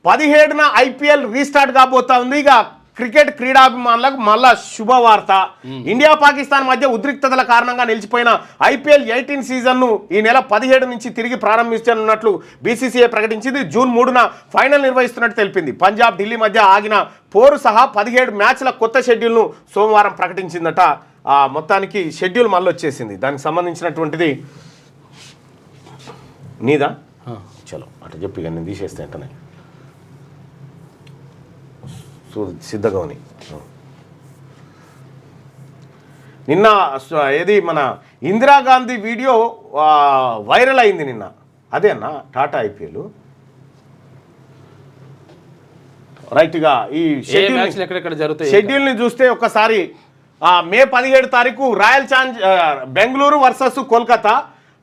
17న IPL restart కాబోతా ఉంది. ఇక cricket క్రీడాభిమానులకు మళ్ళా శుభవార్త. ఇండియా పాకిస్తాన్ మధ్య ఉద్రిక్తతల కారణంగా నిలిచిపోయిన ఐపీఎల్ 18 సీజన్ను ఈ నెల 17 నుంచి తిరిగి ప్రారంభించనున్నట్లు బీసీసీఐ ప్రకటించింది. జూన్ 3న ఫైనల్ నిర్వహిస్తున్నట్టు తెలిపింది. పంజాబ్ ఢిల్లీ మధ్య ఆగిన పోరు సహా 17 మ్యాచ్ల కొత్త షెడ్యూల్ను సోమవారం ప్రకటించిందట. మొత్తానికి షెడ్యూల్ మళ్ళీ వచ్చేసింది. దానికి సంబంధించినటువంటిది నీదా చలో అటు చెప్పి నేను తీసేస్తే అంటనే సిద్ధగౌని నిన్న ఏది మన ఇందిరాగాంధీ వీడియో వైరల్ అయింది నిన్న. అదే అన్న టాటా ఐపీఎల్ రైట్గా ఈ షెడ్యూల్ని చూస్తే ఒక్కసారి మే 17 తారీఖు royal challenge Bengaluru versus Kolkata,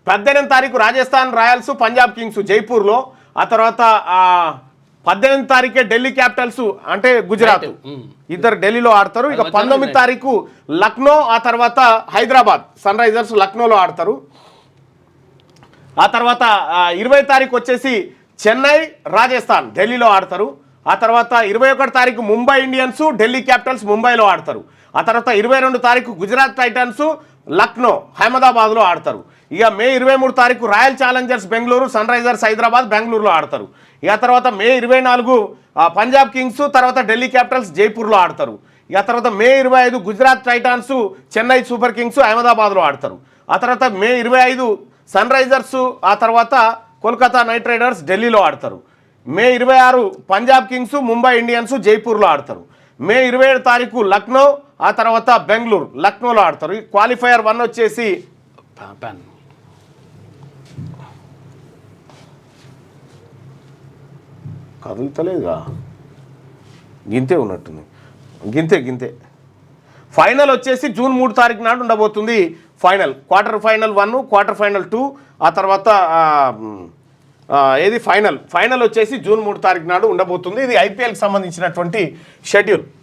18 తారీఖు రాజస్థాన్ రాయల్స్ పంజాబ్ కింగ్స్ జైపూర్లో, ఆ తర్వాత 18 తారీఖే ఢిల్లీ క్యాపిటల్స్ అంటే గుజరాత్ ఇద్దరు ఢిల్లీలో ఆడతారు. ఇక 19 తారీఖు లక్నో, ఆ తర్వాత హైదరాబాద్ సన్ రైజర్స్ లక్నోలో ఆడతారు. ఆ తర్వాత 20 తారీఖు వచ్చేసి చెన్నై రాజస్థాన్ ఢిల్లీలో ఆడతారు. ఆ తర్వాత 21 తారీఖు ముంబై ఇండియన్స్ ఢిల్లీ క్యాపిటల్స్ ముంబైలో ఆడతారు. ఆ తర్వాత 22 తారీఖు గుజరాత్ టైటన్స్ లక్నో అహ్మదాబాద్లో ఆడతారు. ఇక మే 23 తారీఖు Royal Challengers Bengaluru Sunrisers Hyderabad బెంగళూరులో ఆడతారు. ఇక తర్వాత మే 24 పంజాబ్ కింగ్స్ తర్వాత ఢిల్లీ క్యాపిటల్స్ జైపూర్లో ఆడతారు. ఇక తర్వాత మే 25 Gujarat Titans Chennai super Kings అహ్మదాబాద్లో ఆడతారు. ఆ తర్వాత మే 25 సన్ రైజర్స్, ఆ తర్వాత కోల్కతా నైట్ రైడర్స్ ఢిల్లీలో ఆడతారు. మే 26 పంజాబ్ కింగ్స్ ముంబై ఇండియన్స్ జైపూర్లో ఆడతారు. మే 27 తారీఖు లక్నో, ఆ తర్వాత బెంగళూరు లక్నోలో ఆడతారు. ఈ క్వాలిఫైయర్ 1 వచ్చేసి కదులుతలేదుగా, గింతే ఉన్నట్టుంది, గింతే. ఫైనల్ వచ్చేసి జూన్ 3 తారీఖు నాడు ఉండబోతుంది. Final quarter final 1, quarter final 2, ఆ తర్వాత ఫైనల్ వచ్చేసి జూన్ 3 తారీఖు నాడు ఉండబోతుంది. ఇది ఐపీఎల్కి సంబంధించినటువంటి షెడ్యూల్.